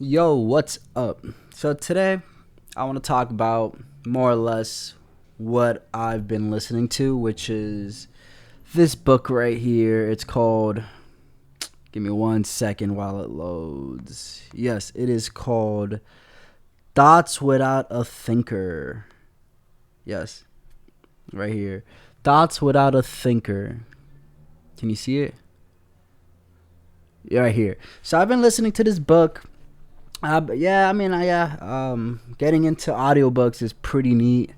Yo, what's up? So today I want to talk about more or less what I've been listening to, which is this book right here. It's called, give me 1 second while it loads. Yes, it is called Thoughts Without a Thinker. Yes, right here. Thoughts Without a Thinker. Can you see it? Yeah, right here. So I've been listening to this book. Yeah, I mean, getting into audiobooks is pretty neat.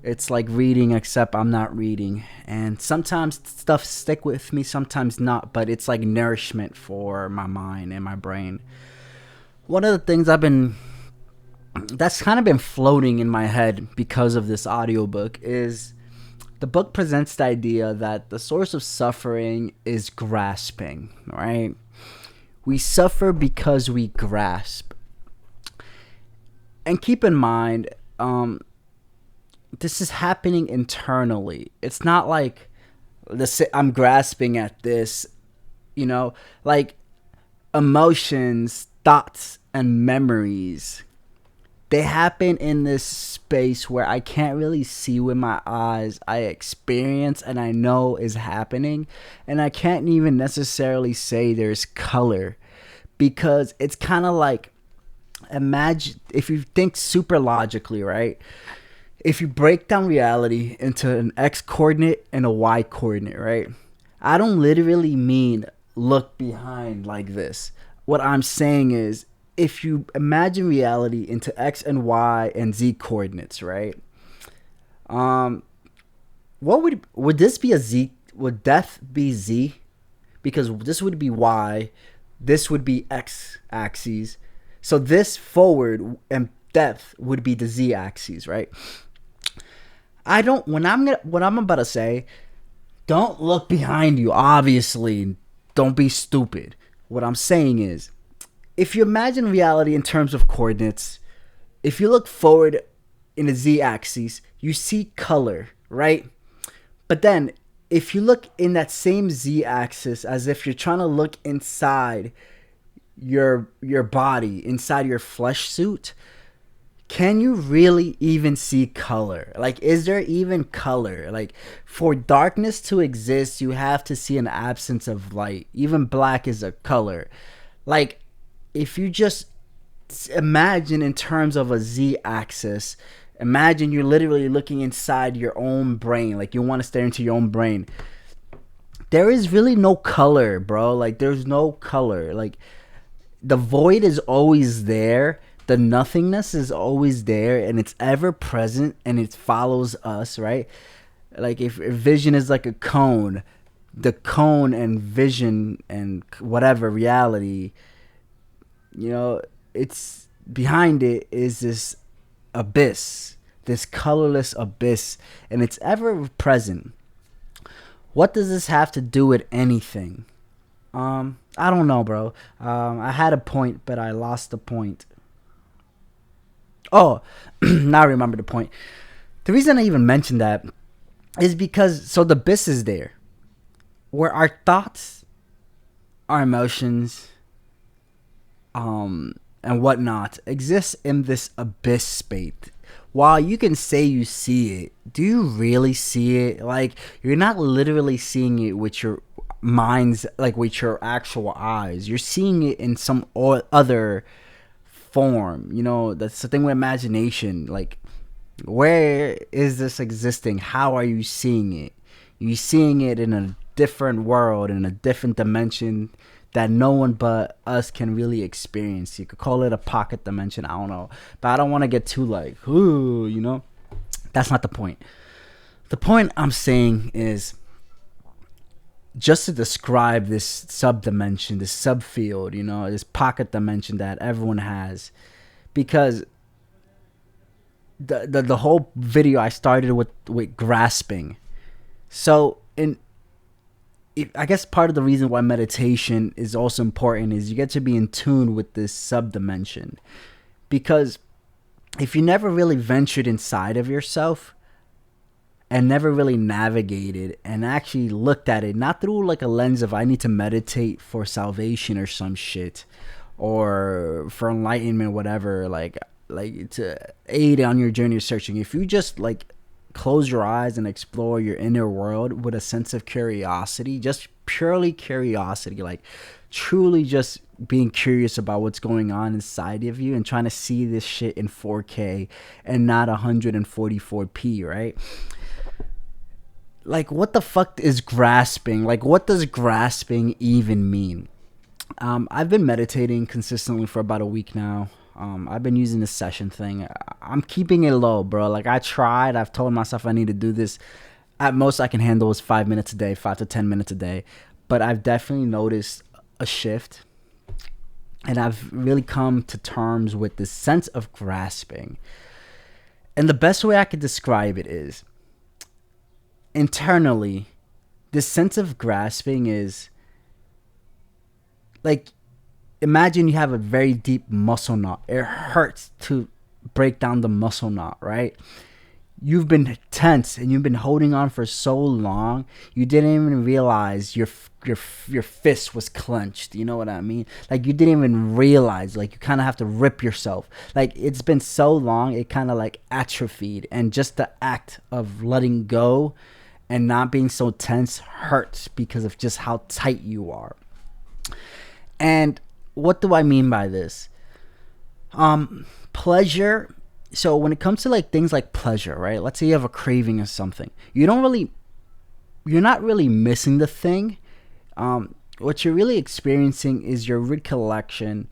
It's like reading, except I'm not reading. And sometimes stuff stick with me, sometimes not. But it's like nourishment for my mind and my brain. One of the things that's kind of been floating in my head because of this audiobook is the book presents the idea that the source of suffering is grasping, right? We suffer because we grasp. And keep in mind, this is happening internally. It's not like I'm grasping at this, like emotions, thoughts, and memories. They happen in this space where I can't really see with my eyes. I experience and I know is happening, and I can't even necessarily say there's color because it's kind of like, imagine if you think super logically, right? If you break down reality into an x coordinate and a y coordinate, right? I don't literally mean look behind like this. What I'm saying is, if you imagine reality into x and y and z coordinates, right? Um, what would this be a z? Would death be z? Because this would be y, this would be x axes. So this forward and depth would be the z axis, right? I don't what I'm about to say, don't look behind you, obviously. Don't be stupid. What I'm saying is, if you imagine reality in terms of coordinates, if you look forward in the z axis, you see color, right? But then if you look in that same z axis as if you're trying to look inside your body, inside your flesh suit, can you really even see color? Like, is there even color? Like, for darkness to exist, you have to see an absence of light. Even black is a color. Like, if you just imagine in terms of a z axis, imagine you're literally looking inside your own brain. Like, you want to stare into your own brain. There is really no color, bro. Like, there's no color. Like, the void is always there, the nothingness is always there, and it's ever present, and it follows us, right? Like, if vision is like a cone, the cone and vision and whatever reality, it's behind it is this abyss, this colorless abyss, and it's ever present. What does this have to do with anything? I don't know, bro. I had a point, but I lost the point. Oh, now I remember the point. The reason I even mentioned that is because, so the abyss is there, where our thoughts, our emotions, and whatnot exist in this abyss space. While you can say you see it, do you really see it? Like, you're not literally seeing it with your mind's, like with your actual eyes. You're seeing it in some other form. That's the thing with imagination. Like, where is this existing? How are you seeing it? You seeing it in a different world, in a different dimension that no one but us can really experience. You could call it a pocket dimension. I don't know, but I don't want to get too like, ooh. That's not the point. The point I'm saying is, just to describe this subdimension, this subfield, this pocket dimension that everyone has, because the whole video I started with grasping. So I guess part of the reason why meditation is also important is you get to be in tune with this subdimension, because if you never really ventured inside of yourself and never really navigated and actually looked at it, not through like a lens of I need to meditate for salvation or some shit, or for enlightenment, whatever, like to aid on your journey of searching. If you just like close your eyes and explore your inner world with a sense of curiosity, just purely curiosity, like truly just being curious about what's going on inside of you and trying to see this shit in 4K and not 144p, right? Like, what the fuck is grasping? Like, what does grasping even mean? I've been meditating consistently for about a week now. I've been using this session thing. I'm keeping it low, bro. Like, I tried. I've told myself I need to do this. At most, I can handle is 5 minutes a day, 5 to 10 minutes a day. But I've definitely noticed a shift. And I've really come to terms with this sense of grasping. And the best way I could describe it is, internally, this sense of grasping is like, imagine you have a very deep muscle knot. It hurts to break down the muscle knot, right? You've been tense and you've been holding on for so long, you didn't even realize your fist was clenched. You know what I mean? Like, you didn't even realize. Like, you kind of have to rip yourself. Like, it's been so long, it kind of like atrophied, and just the act of letting go and not being so tense hurts because of just how tight you are. And what do I mean by this? Pleasure. So when it comes to like things like pleasure, right? Let's say you have a craving of something. You're not really missing the thing. What you're really experiencing is your recollection,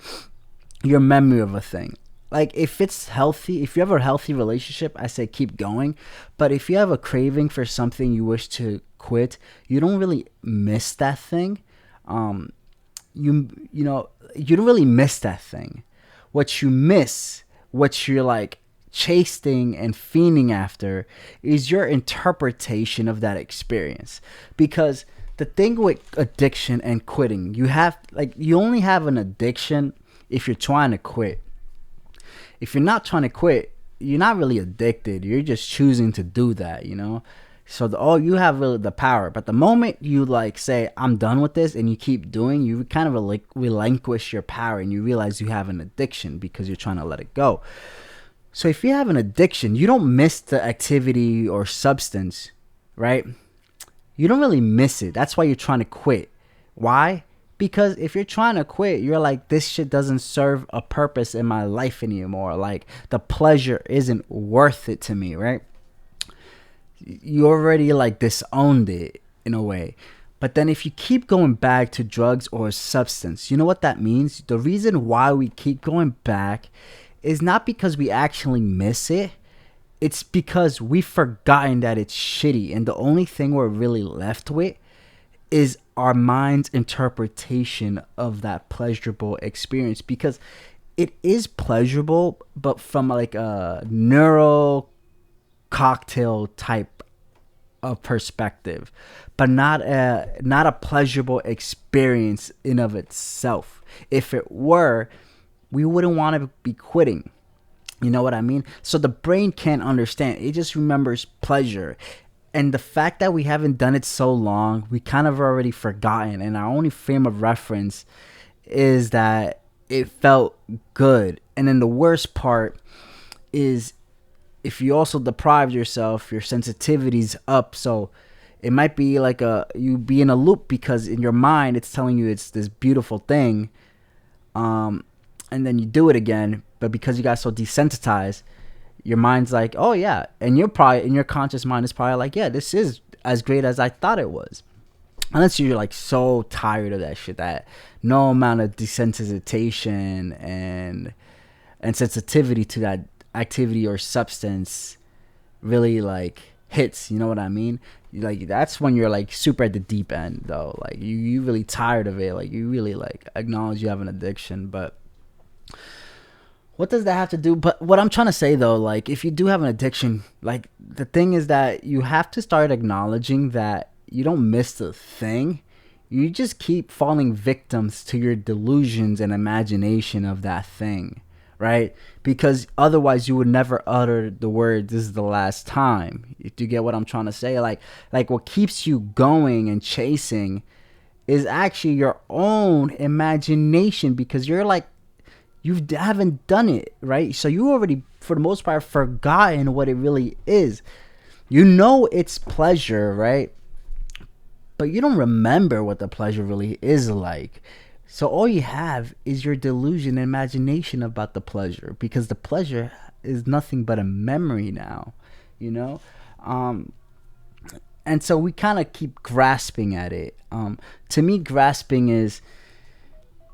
your memory of a thing. Like, if it's healthy, if you have a healthy relationship, I say keep going. But if you have a craving for something you wish to quit, you don't really miss that thing. You know, you don't really miss that thing. What you miss, what you're like chasing and fiending after, is your interpretation of that experience. Because the thing with addiction and quitting, you only have an addiction if you're trying to quit. If you're not trying to quit, you're not really addicted. You're just choosing to do that, you know? So you have really the power. But the moment you like say, I'm done with this, and you keep doing, you kind of like relinquish your power, and you realize you have an addiction because you're trying to let it go. So if you have an addiction, you don't miss the activity or substance, right? You don't really miss it. That's why you're trying to quit. Why? Because if you're trying to quit, you're like, this shit doesn't serve a purpose in my life anymore. Like, the pleasure isn't worth it to me, right? You already like disowned it in a way. But then if you keep going back to drugs or substance, you know what that means? The reason why we keep going back is not because we actually miss it. It's because we've forgotten that it's shitty. And the only thing we're really left with is our mind's interpretation of that pleasurable experience, because it is pleasurable, but from like a neural cocktail type of perspective, but not a pleasurable experience in of itself. If it were, we wouldn't want to be quitting. You know what I mean? So the brain can't understand. It just remembers pleasure. And the fact that we haven't done it so long, we kind of already forgotten. And our only frame of reference is that it felt good. And then the worst part is, if you also deprive yourself, your sensitivity's up. So it might be like you be in a loop, because in your mind it's telling you it's this beautiful thing. And then you do it again. But because you got so desensitized, your mind's like, oh yeah, and you're probably, in your conscious mind, is probably like, yeah, this is as great as I thought it was. Unless you're like so tired of that shit that no amount of desensitization and sensitivity to that activity or substance really like hits. You know what I mean? Like, that's when you're like super at the deep end though. Like, you really tired of it. Like, you really like acknowledge you have an addiction. But what does that have to do? But what I'm trying to say though, like, if you do have an addiction, like, the thing is that you have to start acknowledging that you don't miss the thing. You just keep falling victims to your delusions and imagination of that thing, right? Because otherwise you would never utter the word, this is the last time. Do you get what I'm trying to say? Like what keeps you going and chasing is actually your own imagination, because you're like, you haven't done it, right? So you already, for the most part, forgotten what it really is. You know it's pleasure, right? But you don't remember what the pleasure really is like. So all you have is your delusion and imagination about the pleasure, because the pleasure is nothing but a memory now, you know? Um, and so we kind of keep grasping at it. To me, grasping is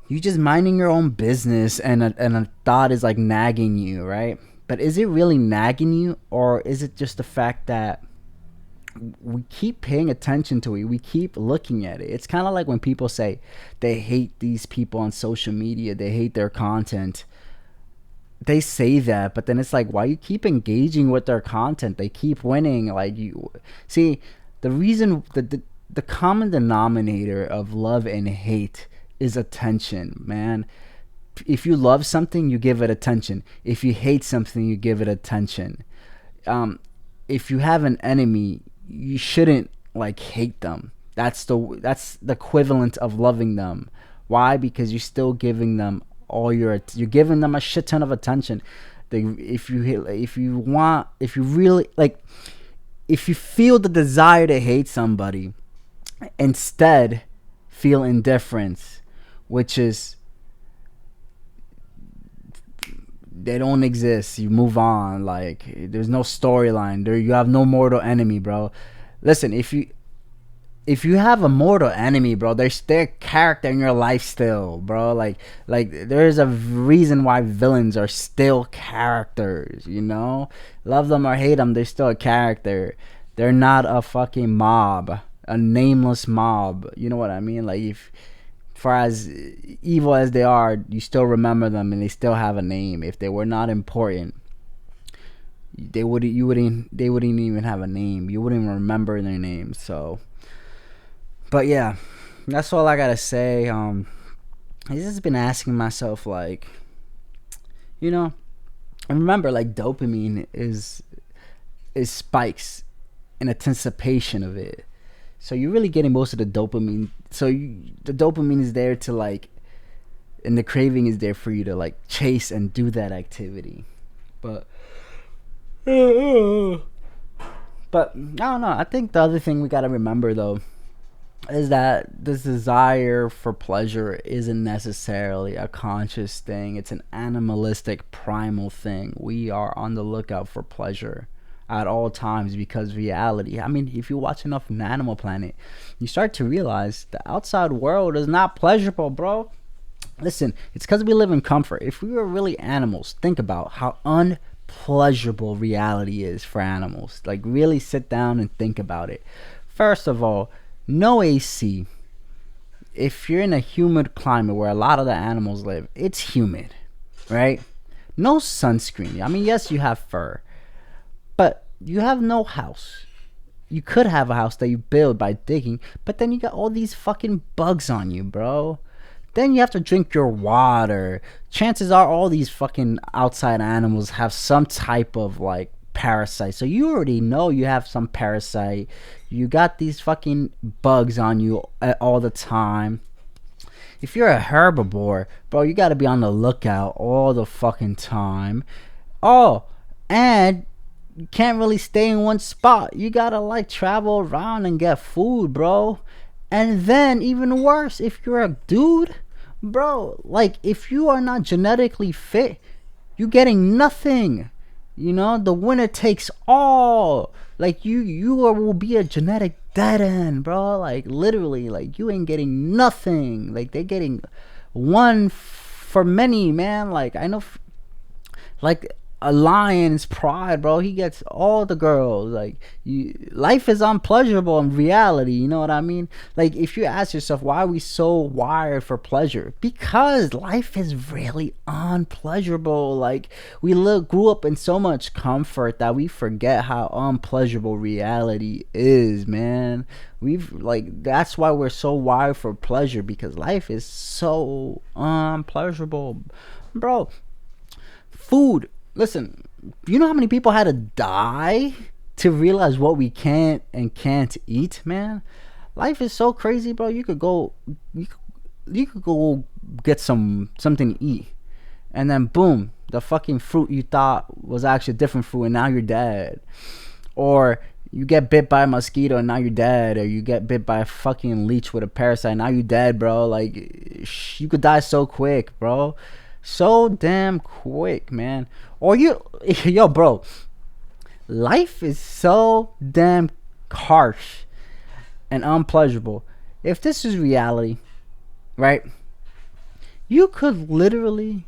you just minding your own business, and a thought is like nagging you, right? But is it really nagging you, or is it just the fact that we keep paying attention to it, we keep looking at it? It's kind of like when people say they hate these people on social media, they hate their content. They say that, but then it's like, why you keep engaging with their content? They keep winning. Like, you see, the reason, the common denominator of love and hate is attention, man. If you love something, you give it attention. If you hate something, you give it attention. um if you have an enemy, you shouldn't like hate them. That's the equivalent of loving them. Why? Because you're still giving them you're giving them a shit ton of attention. If you really like, if you feel the desire to hate somebody, instead feel indifference, which is they don't exist. You move on. Like, there's no storyline. There, you have no mortal enemy, bro. Listen, if you have a mortal enemy, bro, there's their character in your life still, bro. Like there's a reason why villains are still characters. You know, love them or hate them, they're still a character. They're not a fucking mob, a nameless mob. You know what I mean? Like, if for as evil as they are, you still remember them and they still have a name. If they were not important, they wouldn't even have a name. You wouldn't even remember their name. So, but yeah, that's all I gotta say. I just been asking myself, like, you know, I remember like dopamine is spikes in anticipation of it. So you're really getting most of the dopamine. So the dopamine is there to like, and the craving is there for you to like chase and do that activity. But but I don't know. I think the other thing we gotta remember though is that this desire for pleasure isn't necessarily a conscious thing. It's an animalistic, primal thing. We are on the lookout for pleasure at all times, because reality, I mean, if you watch enough Animal Planet, you start to realize the outside world is not pleasurable, bro. Listen, it's because we live in comfort. If we were really animals, think about how unpleasurable reality is for animals. Like, really sit down and think about it. First of all, no AC. If you're in a humid climate where a lot of the animals live, it's humid, right? No sunscreen. I mean, yes, you have fur, but you have no house. You could have a house that you build by digging, but then you got all these fucking bugs on you, bro. Then you have to drink your water. Chances are all these fucking outside animals have some type of like parasite. So you already know you have some parasite. You got these fucking bugs on you all the time. If you're a herbivore, bro, you got to be on the lookout all the fucking time. Oh, and you can't really stay in one spot. You gotta like travel around and get food, bro. And then even worse, if you're a dude, bro, like if you are not genetically fit, you're getting nothing. You know, the winner takes all. Like will be a genetic dead end, bro. Like literally, like you ain't getting nothing. Like they're getting one for many, man. Like I know, like a lion's pride, bro. He gets all the girls. Like life is unpleasurable in reality. You know what I mean? Like if you ask yourself, why are we so wired for pleasure? Because life is really unpleasurable. Like we grew up in so much comfort that we forget how unpleasurable reality is, man. We've like that's why we're so wired for pleasure, because life is so unpleasurable, bro. Food. Listen, you know how many people had to die to realize what we can and can't eat, man? Life is so crazy, bro. You could go get something to eat, and then boom, the fucking fruit you thought was actually a different fruit, and now you're dead. Or you get bit by a mosquito and now you're dead, or you get bit by a fucking leech with a parasite, now you're dead, bro. Like, you could die so quick, bro. So damn quick, man. Or you, yo, bro, life is so damn harsh and unpleasurable. If this is reality, right, you could literally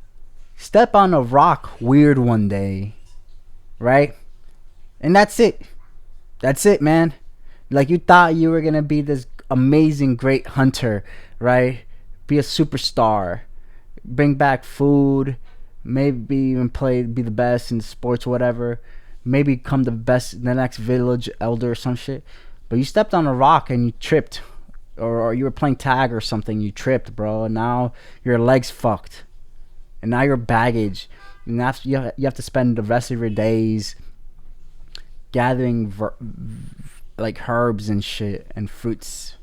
step on a rock weird one day, right? And that's it. That's it, man. Like, you thought you were gonna be this amazing, great hunter, right? Be a superstar, bring back food, maybe even be the best in sports, whatever. Maybe become the best, the next village elder or some shit. But you stepped on a rock and you tripped, or you were playing tag or something. You tripped, bro. And now your legs fucked, and now your baggage. And now you have to spend the rest of your days gathering like herbs and shit and fruits,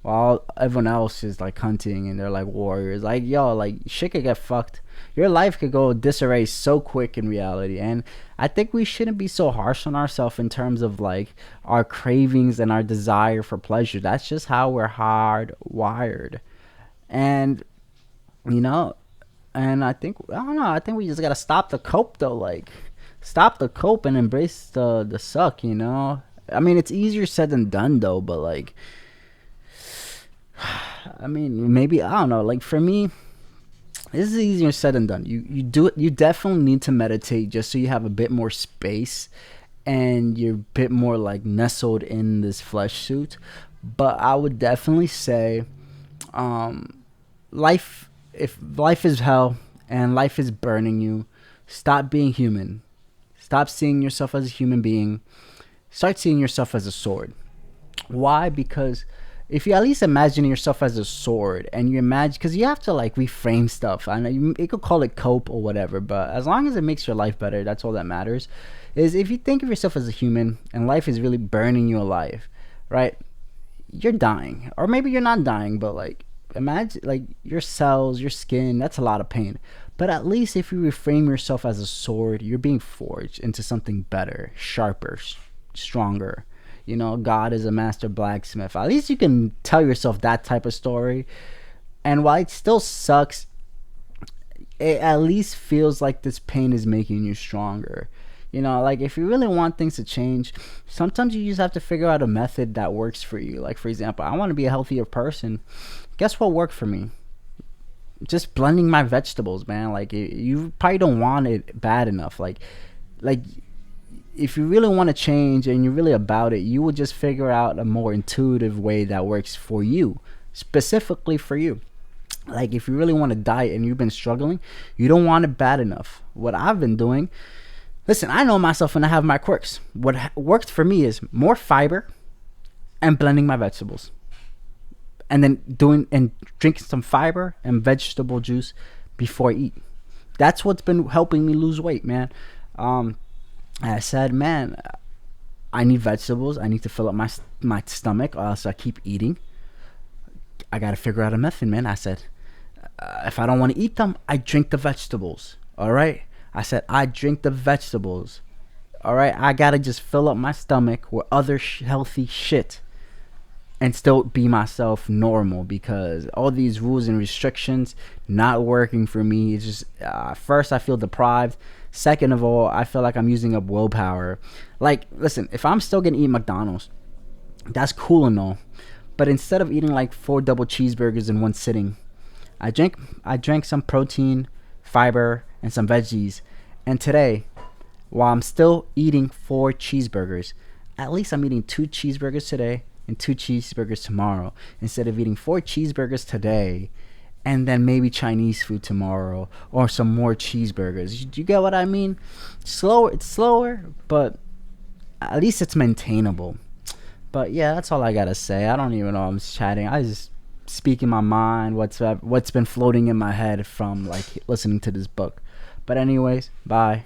while everyone else is like hunting and they're like warriors. Like, yo, like, shit could get fucked. Your life could go disarray so quick in reality. And I think we shouldn't be so harsh on ourselves in terms of like our cravings and our desire for pleasure. That's just how we're hardwired. And you know, and I don't know, I think we just gotta stop the cope though. Like, stop the cope and embrace the suck, you know. I mean, it's easier said than done though, but like, I mean, maybe, I don't know, like, for me, this is easier said than done. You do it. You definitely need to meditate just so you have a bit more space and you're a bit more like nestled in this flesh suit. But I would definitely say, life, if life is hell and life is burning you, stop being human. Stop seeing yourself as a human being. Start seeing yourself as a sword. Why? Because if you at least imagine yourself as a sword, and you imagine, because you have to like reframe stuff. I know you could call it cope or whatever, but as long as it makes your life better, that's all that matters. Is if you think of yourself as a human and life is really burning you alive, right? You're dying, or maybe you're not dying, but like, imagine like your cells, your skin. That's a lot of pain. But at least if you reframe yourself as a sword, you're being forged into something better, sharper, stronger. You know, God is a master blacksmith. At least you can tell yourself that type of story. And while it still sucks, it at least feels like this pain is making you stronger. You know, like, if you really want things to change, sometimes you just have to figure out a method that works for you. Like, for example, I want to be a healthier person. Guess what worked for me? Just blending my vegetables, man. Like, you probably don't want it bad enough. Like, if you really want to change and you're really about it, you will just figure out a more intuitive way that works for you, specifically for you. Like, if you really want to diet and you've been struggling, you don't want it bad enough. What I've been doing, listen, I know myself and I have my quirks. What worked for me is more fiber and blending my vegetables, and then drinking some fiber and vegetable juice before I eat. That's what's been helping me lose weight, man. I said, man, I need vegetables. I need to fill up my stomach, or else I keep eating. I gotta figure out a method, man. I said, if I don't want to eat them, I drink the vegetables. All right. I said, I drink the vegetables. All right. I gotta just fill up my stomach with other healthy shit, and still be myself normal, because all these rules and restrictions not working for me. It's just, first, I feel deprived. Second of all, I feel like I'm using up willpower. Like, listen, if I'm still gonna eat McDonald's, that's cool and all, but instead of eating like 4 double cheeseburgers in one sitting, I drank some protein, fiber, and some veggies. And today, while I'm still eating 4 cheeseburgers, at least I'm eating 2 cheeseburgers today and 2 cheeseburgers tomorrow, instead of eating 4 cheeseburgers today and then maybe Chinese food tomorrow, or some more cheeseburgers. You get what I mean? It's slower, but at least it's maintainable. But yeah, that's all I gotta say. I don't even know I'm chatting. I just speaking my mind, what's been floating in my head from like listening to this book. But anyways, bye.